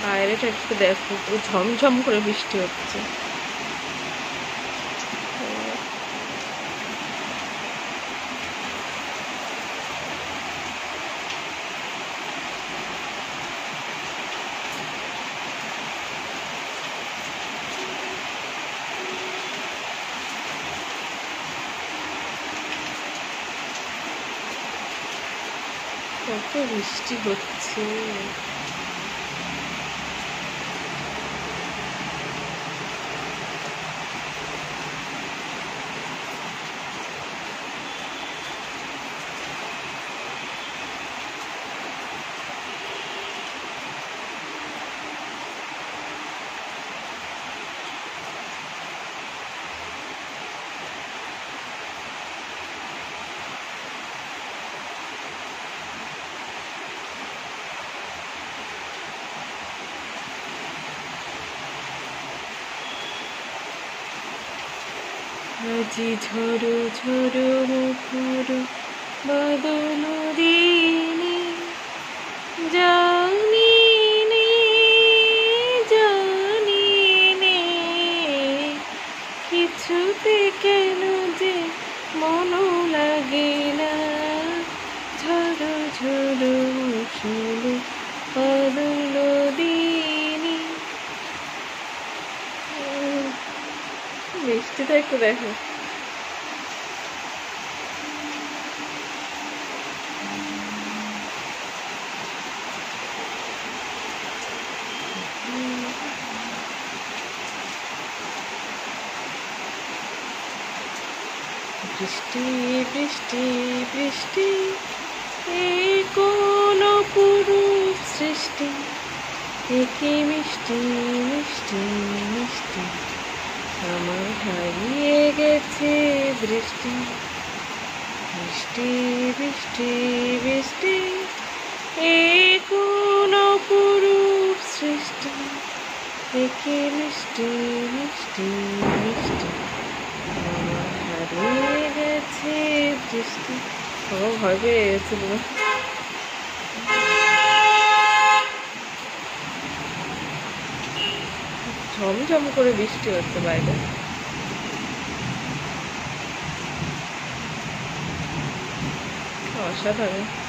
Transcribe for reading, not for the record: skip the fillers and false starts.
বাইরেটা একটু দেখো, পুরো ঝমঝম করে বৃষ্টি হচ্ছে। কত বৃষ্টি হচ্ছে। আজি ঝড়ো ঝড়ো মুখর বাদল দিনে, জানি নে জানি নে কিছুতে কেন যে মন লাগে না। ঝড়ো ঝড়ো মুখর বাদল দিনে। বৃষ্টিটা একটু দেখো। বৃষ্টি বৃষ্টি বৃষ্টি, এ কোন পুরুষ সৃষ্টি, একে মিষ্টি মিষ্টি মিষ্টি, আমার হারিয়ে গেছে দৃষ্টি। বৃষ্টি বৃষ্টি বৃষ্টি, এ কোন পুরুষ সৃষ্টি, একে মিষ্টি মিষ্টি মিষ্টি, আমার হারিয়ে গেছে দৃষ্টি। বাবা ভয় পেয়ে গেছিল। ঝমঝম করে বৃষ্টি হচ্ছে বাইরে। অসাধারণ।